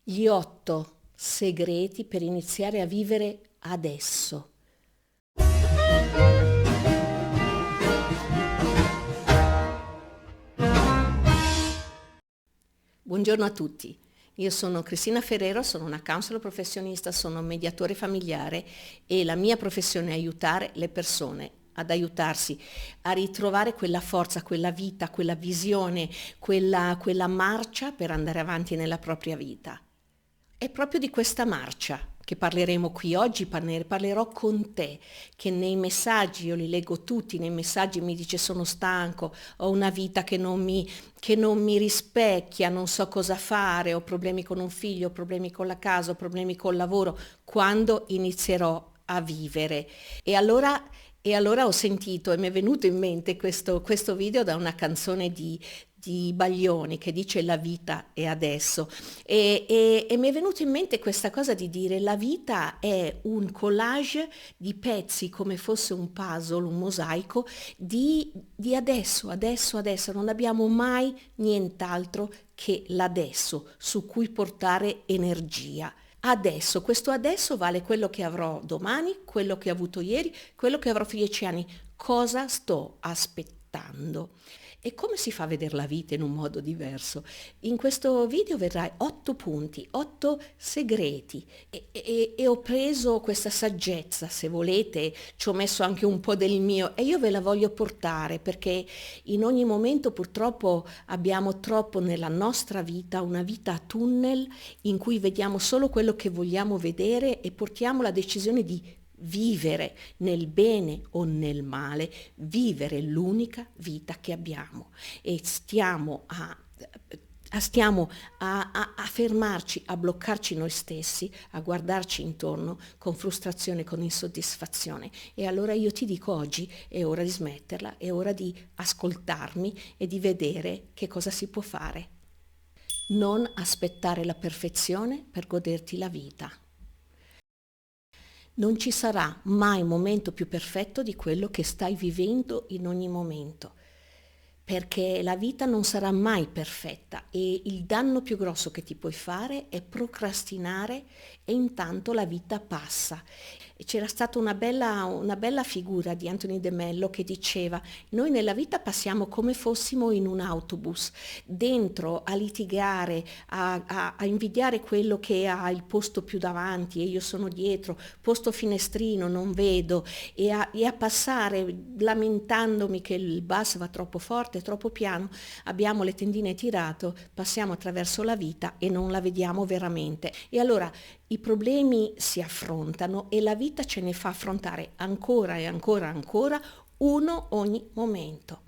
Gli 8 segreti per iniziare a vivere adesso. Buongiorno a tutti. Io sono Cristina Ferrero, sono una counselor professionista, sono mediatore familiare e la mia professione è aiutare le persone ad aiutarsi a ritrovare quella forza, quella vita, quella visione, quella marcia per andare avanti nella propria vita. È proprio di questa marcia che parleremo qui oggi, parlerò con te, che nei messaggi, io li leggo tutti, nei messaggi mi dice sono stanco, ho una vita che non mi rispecchia, non so cosa fare, ho problemi con un figlio, ho problemi con la casa, ho problemi col lavoro, quando inizierò a vivere? E allora, e allora ho sentito e mi è venuto in mente questo video da una canzone di Baglioni che dice la vita è adesso e mi è venuto in mente questa cosa di dire la vita è un collage di pezzi come fosse un puzzle, un mosaico di adesso, adesso, adesso, non abbiamo mai nient'altro che l'adesso su cui portare energia. Adesso, questo adesso vale quello che avrò domani, quello che ho avuto ieri, quello che avrò fra 10 anni. Cosa sto aspettando? E come si fa a vedere la vita in un modo diverso? In questo video vedrai 8 punti, 8 segreti e ho preso questa saggezza, se volete, ci ho messo anche un po' del mio e io ve la voglio portare perché in ogni momento purtroppo abbiamo troppo nella nostra vita una vita a tunnel in cui vediamo solo quello che vogliamo vedere e portiamo la decisione di vivere nel bene o nel male, vivere l'unica vita che abbiamo e stiamo a fermarci, a bloccarci noi stessi, a guardarci intorno con frustrazione, con insoddisfazione. E allora io ti dico oggi è ora di smetterla, è ora di ascoltarmi e di vedere che cosa si può fare. Non aspettare la perfezione per goderti la vita. Non ci sarà mai momento più perfetto di quello che stai vivendo in ogni momento, perché la vita non sarà mai perfetta e il danno più grosso che ti puoi fare è procrastinare e intanto la vita passa. E c'era stata una bella figura di Anthony De Mello che diceva: noi nella vita passiamo come fossimo in un autobus, dentro a litigare, a invidiare quello che ha il posto più davanti e io sono dietro, posto finestrino, non vedo, e a passare lamentandomi che il bus va troppo forte, troppo piano, abbiamo le tendine tirato, passiamo attraverso la vita e non la vediamo veramente. E allora i problemi si affrontano e la vita ce ne fa affrontare ancora e ancora e ancora uno ogni momento.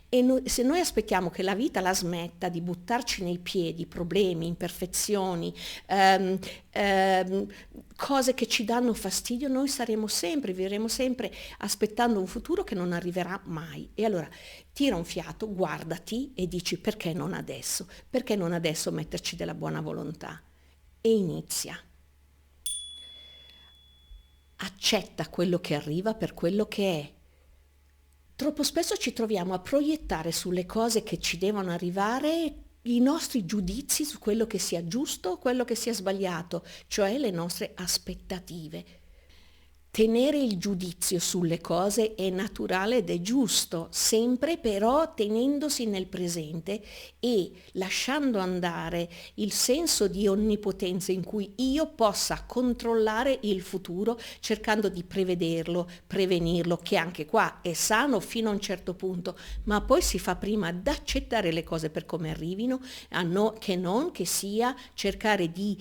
E se noi aspettiamo che la vita la smetta di buttarci nei piedi problemi, imperfezioni, ehm, ehm, cose che ci danno fastidio, noi vivremo sempre aspettando un futuro che non arriverà mai. E allora tira un fiato, guardati e dici perché non adesso? Perché non adesso metterci della buona volontà? E inizia. Accetta quello che arriva per quello che è. Troppo spesso ci troviamo a proiettare sulle cose che ci devono arrivare i nostri giudizi su quello che sia giusto o quello che sia sbagliato, cioè le nostre aspettative. Tenere il giudizio sulle cose è naturale ed è giusto, sempre però tenendosi nel presente e lasciando andare il senso di onnipotenza in cui io possa controllare il futuro, cercando di prevederlo, prevenirlo, che anche qua è sano fino a un certo punto, ma poi si fa prima ad accettare le cose per come arrivino, che non che sia cercare di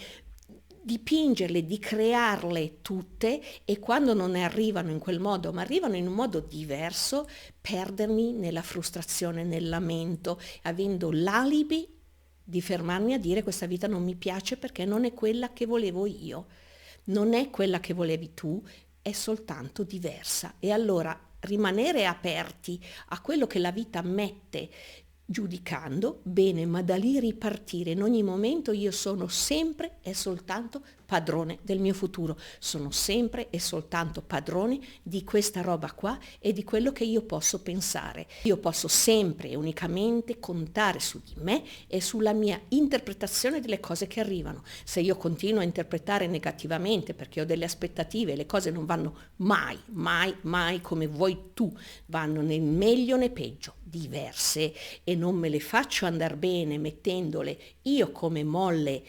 dipingerle, di crearle tutte e quando non ne arrivano in quel modo, ma arrivano in un modo diverso, perdermi nella frustrazione, nel lamento, avendo l'alibi di fermarmi a dire questa vita non mi piace perché non è quella che volevo io, non è quella che volevi tu, è soltanto diversa. E allora rimanere aperti a quello che la vita mette giudicando, bene, ma da lì ripartire. In ogni momento io sono sempre e soltanto padrone del mio futuro, sono sempre e soltanto padrone di questa roba qua e di quello che io posso pensare. Io posso sempre e unicamente contare su di me e sulla mia interpretazione delle cose che arrivano. Se io continuo a interpretare negativamente perché ho delle aspettative e le cose non vanno mai, mai, mai come vuoi tu, vanno né meglio né peggio, diverse, e non me le faccio andare bene mettendole io come molle,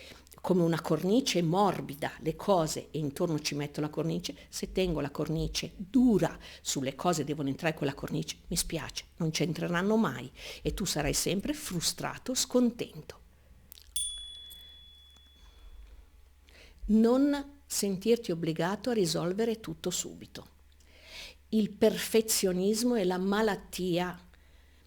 come una cornice morbida, le cose, e intorno ci metto la cornice. Se tengo la cornice dura sulle cose devono entrare quella cornice, mi spiace, non c'entreranno mai e tu sarai sempre frustrato, scontento. Non sentirti obbligato a risolvere tutto subito. Il perfezionismo è la malattia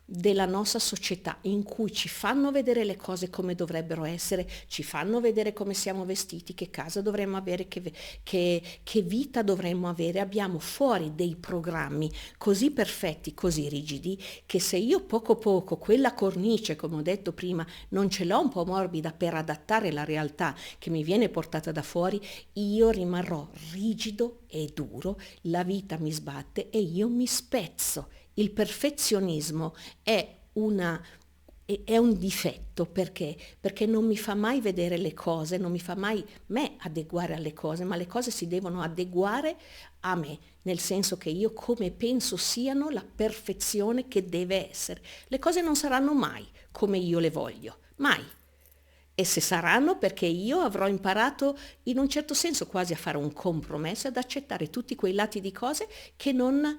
della nostra società, in cui ci fanno vedere le cose come dovrebbero essere, ci fanno vedere come siamo vestiti, che casa dovremmo avere, che vita dovremmo avere. Abbiamo fuori dei programmi così perfetti, così rigidi, che se io poco poco quella cornice, come ho detto prima, non ce l'ho un po' morbida per adattare la realtà che mi viene portata da fuori, io rimarrò rigido e duro, la vita mi sbatte e io mi spezzo. Il perfezionismo è un difetto perché non mi fa mai vedere le cose, non mi fa mai me adeguare alle cose, ma le cose si devono adeguare a me, nel senso che io come penso siano la perfezione che deve essere. Le cose non saranno mai come io le voglio, mai. E se saranno, perché io avrò imparato in un certo senso quasi a fare un compromesso, ad accettare tutti quei lati di cose che non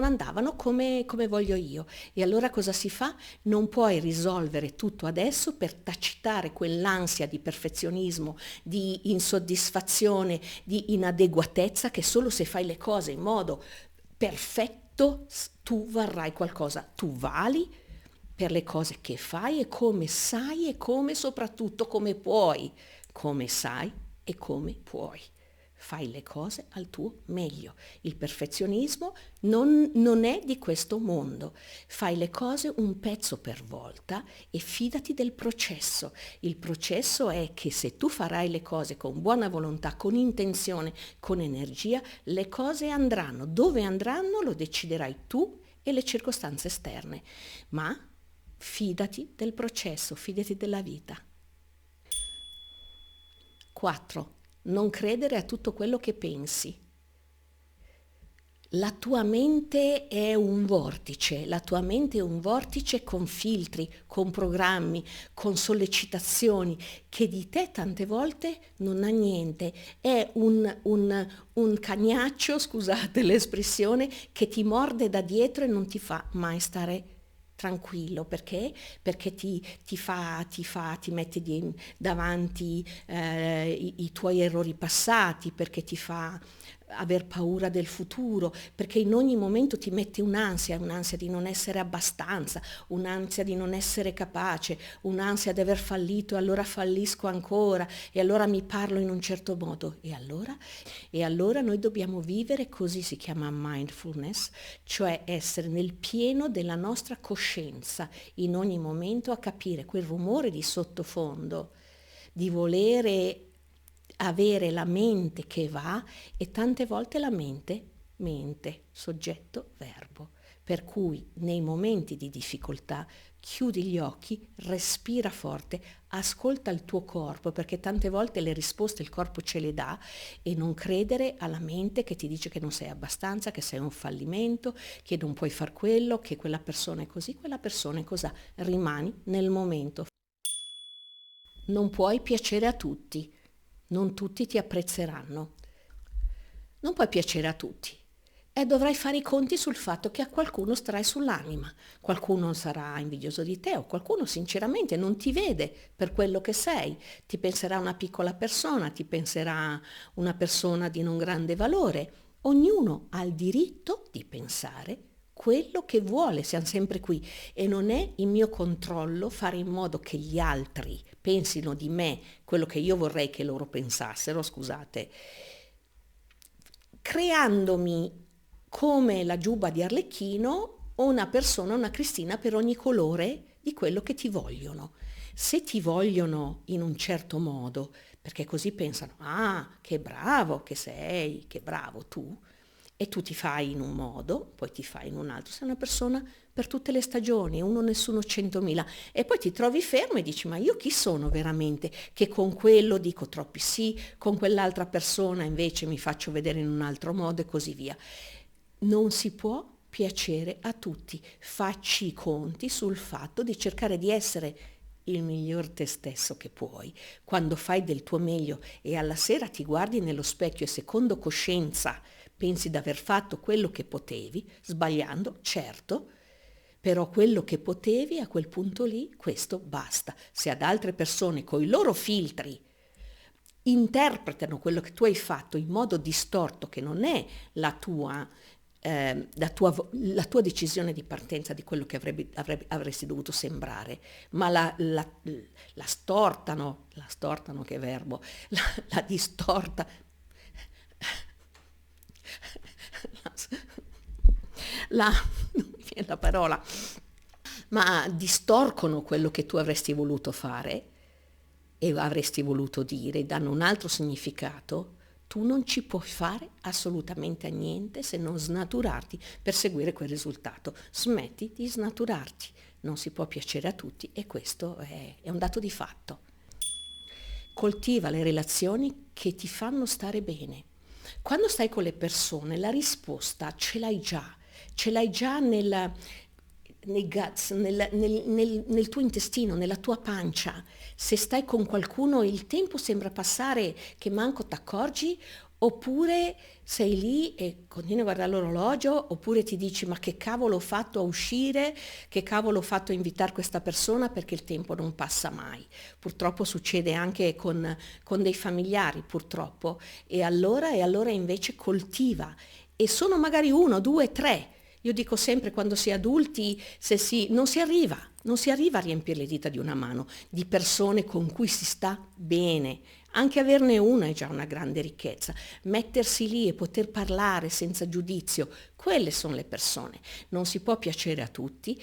andavano come voglio io. E allora cosa si fa? Non puoi risolvere tutto adesso per tacitare quell'ansia di perfezionismo, di insoddisfazione, di inadeguatezza, che solo se fai le cose in modo perfetto tu varrai qualcosa. Tu vali per le cose che fai e come sai e come soprattutto come puoi. Come sai e come puoi. Fai le cose al tuo meglio. Il perfezionismo non è di questo mondo. Fai le cose un pezzo per volta e fidati del processo. Il processo è che se tu farai le cose con buona volontà, con intenzione, con energia, le cose andranno. Dove andranno lo deciderai tu e le circostanze esterne. Ma fidati del processo, fidati della vita. 4. Non credere a tutto quello che pensi. La tua mente è un vortice, la tua mente è un vortice con filtri, con programmi, con sollecitazioni, che di te tante volte non ha niente. È un cagnaccio, scusate l'espressione, che ti morde da dietro e non ti fa mai stare tranquillo. Perché? Perché ti mette davanti i tuoi errori passati, perché ti fa aver paura del futuro, perché in ogni momento ti mette un'ansia di non essere abbastanza, un'ansia di non essere capace, un'ansia di aver fallito e allora fallisco ancora e allora mi parlo in un certo modo. E allora noi dobbiamo vivere, così si chiama mindfulness, cioè essere nel pieno della nostra coscienza in ogni momento, a capire quel rumore di sottofondo, di volere avere la mente che va, e tante volte la mente, soggetto, verbo. Per cui nei momenti di difficoltà chiudi gli occhi, respira forte, ascolta il tuo corpo, perché tante volte le risposte il corpo ce le dà, e non credere alla mente che ti dice che non sei abbastanza, che sei un fallimento, che non puoi far quello, che quella persona è così, quella persona è così. Rimani nel momento. Non puoi piacere a tutti. Non tutti ti apprezzeranno. Non puoi piacere a tutti e dovrai fare i conti sul fatto che a qualcuno starai sull'anima. Qualcuno sarà invidioso di te, o qualcuno sinceramente non ti vede per quello che sei. Ti penserà una piccola persona, ti penserà una persona di non grande valore. Ognuno ha il diritto di pensare quello che vuole, siamo sempre qui, e non è in mio controllo fare in modo che gli altri pensino di me quello che io vorrei che loro pensassero, scusate, creandomi come la giubba di Arlecchino una persona, una Cristina per ogni colore di quello che ti vogliono. Se ti vogliono in un certo modo, perché così pensano, ah, che bravo che sei, che bravo tu, e tu ti fai in un modo, poi ti fai in un altro, sei una persona per tutte le stagioni, uno nessuno 100.000, e poi ti trovi fermo e dici, ma io chi sono veramente? Che con quello dico troppi sì, con quell'altra persona invece mi faccio vedere in un altro modo e così via. Non si può piacere a tutti, facci i conti sul fatto di cercare di essere il miglior te stesso che puoi, quando fai del tuo meglio e alla sera ti guardi nello specchio e secondo coscienza pensi di aver fatto quello che potevi, sbagliando, certo, però quello che potevi a quel punto lì, questo basta. Se ad altre persone coi loro filtri interpretano quello che tu hai fatto in modo distorto, che non è la tua decisione di partenza di quello che avresti dovuto sembrare, ma la stortano che verbo, la distorta, non mi viene la parola, ma distorcono quello che tu avresti voluto fare e avresti voluto dire, danno un altro significato, tu non ci puoi fare assolutamente a niente se non snaturarti per seguire quel risultato. Smetti di snaturarti, non si può piacere a tutti e questo è un dato di fatto. Coltiva le relazioni che ti fanno stare bene. Quando stai con le persone, la risposta ce l'hai già nei guts, nel tuo intestino, nella tua pancia. Se stai con qualcuno il tempo sembra passare che manco t'accorgi, oppure sei lì e continui a guardare l'orologio, oppure ti dici ma che cavolo ho fatto a uscire, che cavolo ho fatto a invitare questa persona perché il tempo non passa mai. Purtroppo succede anche con dei familiari, purtroppo, e allora invece coltiva. E sono magari uno, due, tre. Io dico sempre quando si è adulti, non si arriva a riempire le dita di una mano di persone con cui si sta bene. Anche averne una è già una grande ricchezza. Mettersi lì e poter parlare senza giudizio, quelle sono le persone. Non si può piacere a tutti,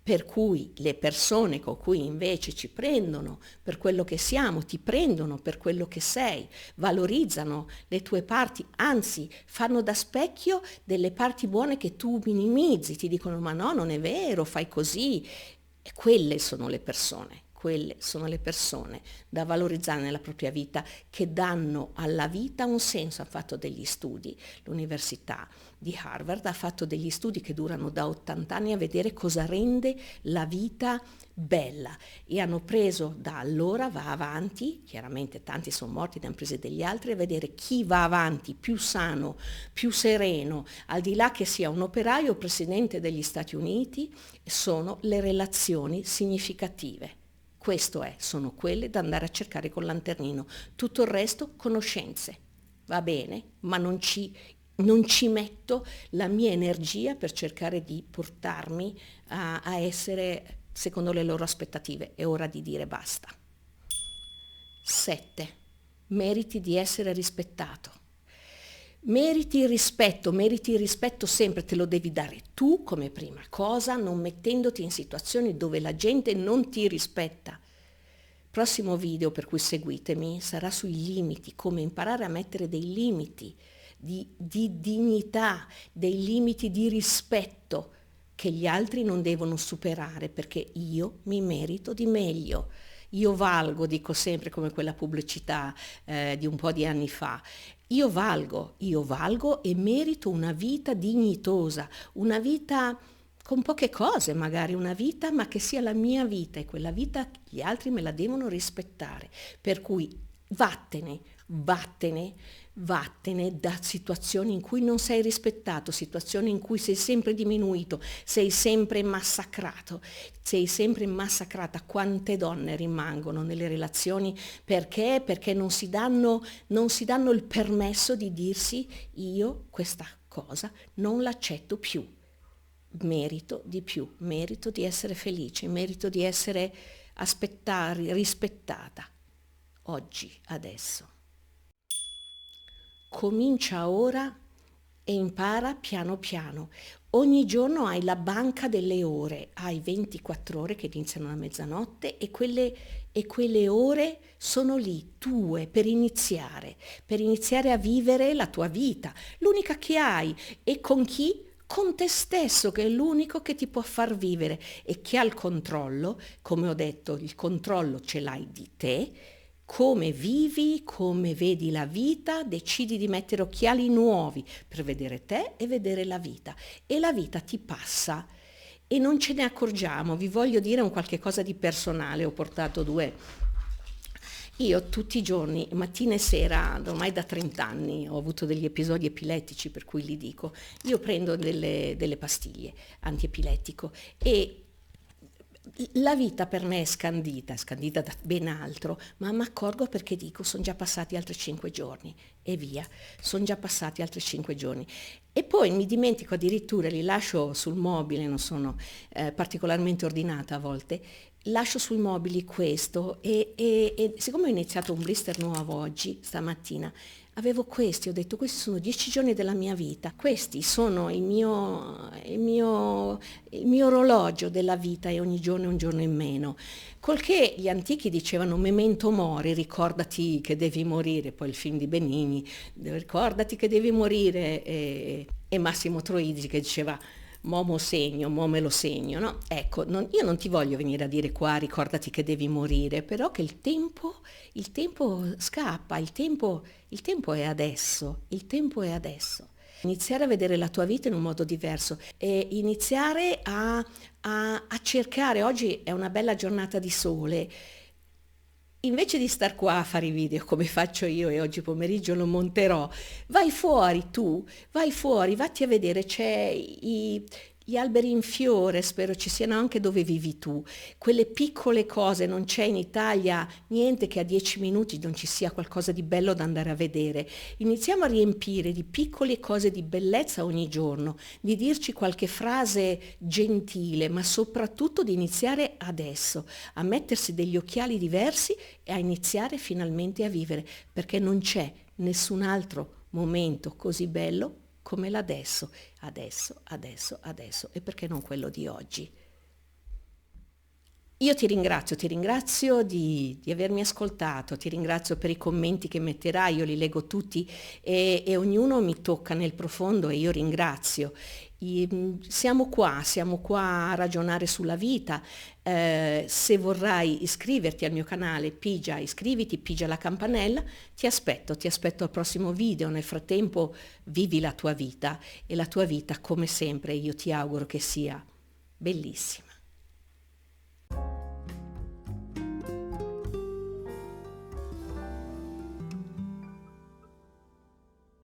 per cui le persone con cui invece ci prendono per quello che siamo, ti prendono per quello che sei, valorizzano le tue parti, anzi fanno da specchio delle parti buone che tu minimizzi, ti dicono ma no, non è vero, fai così. E quelle sono le persone da valorizzare nella propria vita, che danno alla vita un senso. Ha fatto degli studi, l'Università di Harvard ha fatto degli studi che durano da 80 anni a vedere cosa rende la vita bella, e hanno preso da allora, va avanti, chiaramente tanti sono morti, ne hanno presi degli altri, a vedere chi va avanti più sano, più sereno, al di là che sia un operaio o presidente degli Stati Uniti, sono le relazioni significative. Sono quelle da andare a cercare col lanternino. Tutto il resto, conoscenze. Va bene, ma non ci metto la mia energia per cercare di portarmi a essere secondo le loro aspettative. È ora di dire basta. 7. Meriti di essere rispettato. Meriti il rispetto sempre, te lo devi dare tu come prima cosa, non mettendoti in situazioni dove la gente non ti rispetta. Prossimo video, per cui seguitemi, sarà sui limiti, come imparare a mettere dei limiti di dignità, dei limiti di rispetto che gli altri non devono superare, perché io mi merito di meglio. Io valgo, dico sempre come quella pubblicità di un po' di anni fa, io valgo e merito una vita dignitosa, una vita con poche cose magari, una vita ma che sia la mia vita, e quella vita gli altri me la devono rispettare. Per cui vattene da situazioni in cui non sei rispettato, situazioni in cui sei sempre diminuito, sei sempre massacrata. Quante donne rimangono nelle relazioni perché non si danno il permesso di dirsi io questa cosa non l'accetto più. Merito di più, merito di essere felice, merito di essere rispettata. Oggi, adesso. Comincia ora e impara piano piano. Ogni giorno hai la banca delle ore, hai 24 ore che iniziano a mezzanotte e quelle ore sono lì, tue, per iniziare a vivere la tua vita, l'unica che hai. E con chi? Con te stesso, che è l'unico che ti può far vivere e che ha il controllo, come ho detto, il controllo ce l'hai di te, come vivi, come vedi la vita, decidi di mettere occhiali nuovi per vedere te e vedere la vita. E la vita ti passa e non ce ne accorgiamo. Vi voglio dire un qualche cosa di personale, ho portato io tutti i giorni, mattina e sera, ormai da 30 anni, ho avuto degli episodi epilettici per cui li dico, io prendo delle pastiglie antiepilettico e la vita per me è scandita da ben altro, ma mi accorgo perché dico sono già passati altri 5 giorni e via, sono già passati altri 5 giorni. E poi mi dimentico addirittura, li lascio sul mobile, non sono particolarmente ordinata a volte, lascio sui mobili questo e siccome ho iniziato un blister nuovo oggi, stamattina, avevo questi, ho detto questi sono 10 giorni della mia vita, questi sono il mio orologio della vita e ogni giorno è un giorno in meno. Col che gli antichi dicevano memento mori, ricordati che devi morire, poi il film di Benigni, ricordati che devi morire e Massimo Troisi che diceva mo segno, mo me lo segno, no? Ecco, io non ti voglio venire a dire qua ricordati che devi morire, però che il tempo scappa, il tempo è adesso, il tempo è adesso. Iniziare a vedere la tua vita in un modo diverso e iniziare a cercare, oggi è una bella giornata di sole, invece di star qua a fare i video come faccio io e oggi pomeriggio lo monterò, vai fuori tu, vai fuori, vatti a vedere, gli alberi in fiore, spero ci siano anche dove vivi tu, quelle piccole cose, non c'è in Italia niente che a 10 minuti non ci sia qualcosa di bello da andare a vedere. Iniziamo a riempire di piccole cose di bellezza ogni giorno, di dirci qualche frase gentile, ma soprattutto di iniziare adesso, a mettersi degli occhiali diversi e a iniziare finalmente a vivere, perché non c'è nessun altro momento così bello come l'adesso, adesso, e perché non quello di oggi? Io ti ringrazio di avermi ascoltato, ti ringrazio per i commenti che metterai, io li leggo tutti e ognuno mi tocca nel profondo e io ringrazio. Siamo qua a ragionare sulla vita. Se vorrai iscriverti al mio canale, pigia, iscriviti, pigia la campanella, ti aspetto al prossimo video. Nel frattempo vivi la tua vita e la tua vita come sempre io ti auguro che sia bellissima.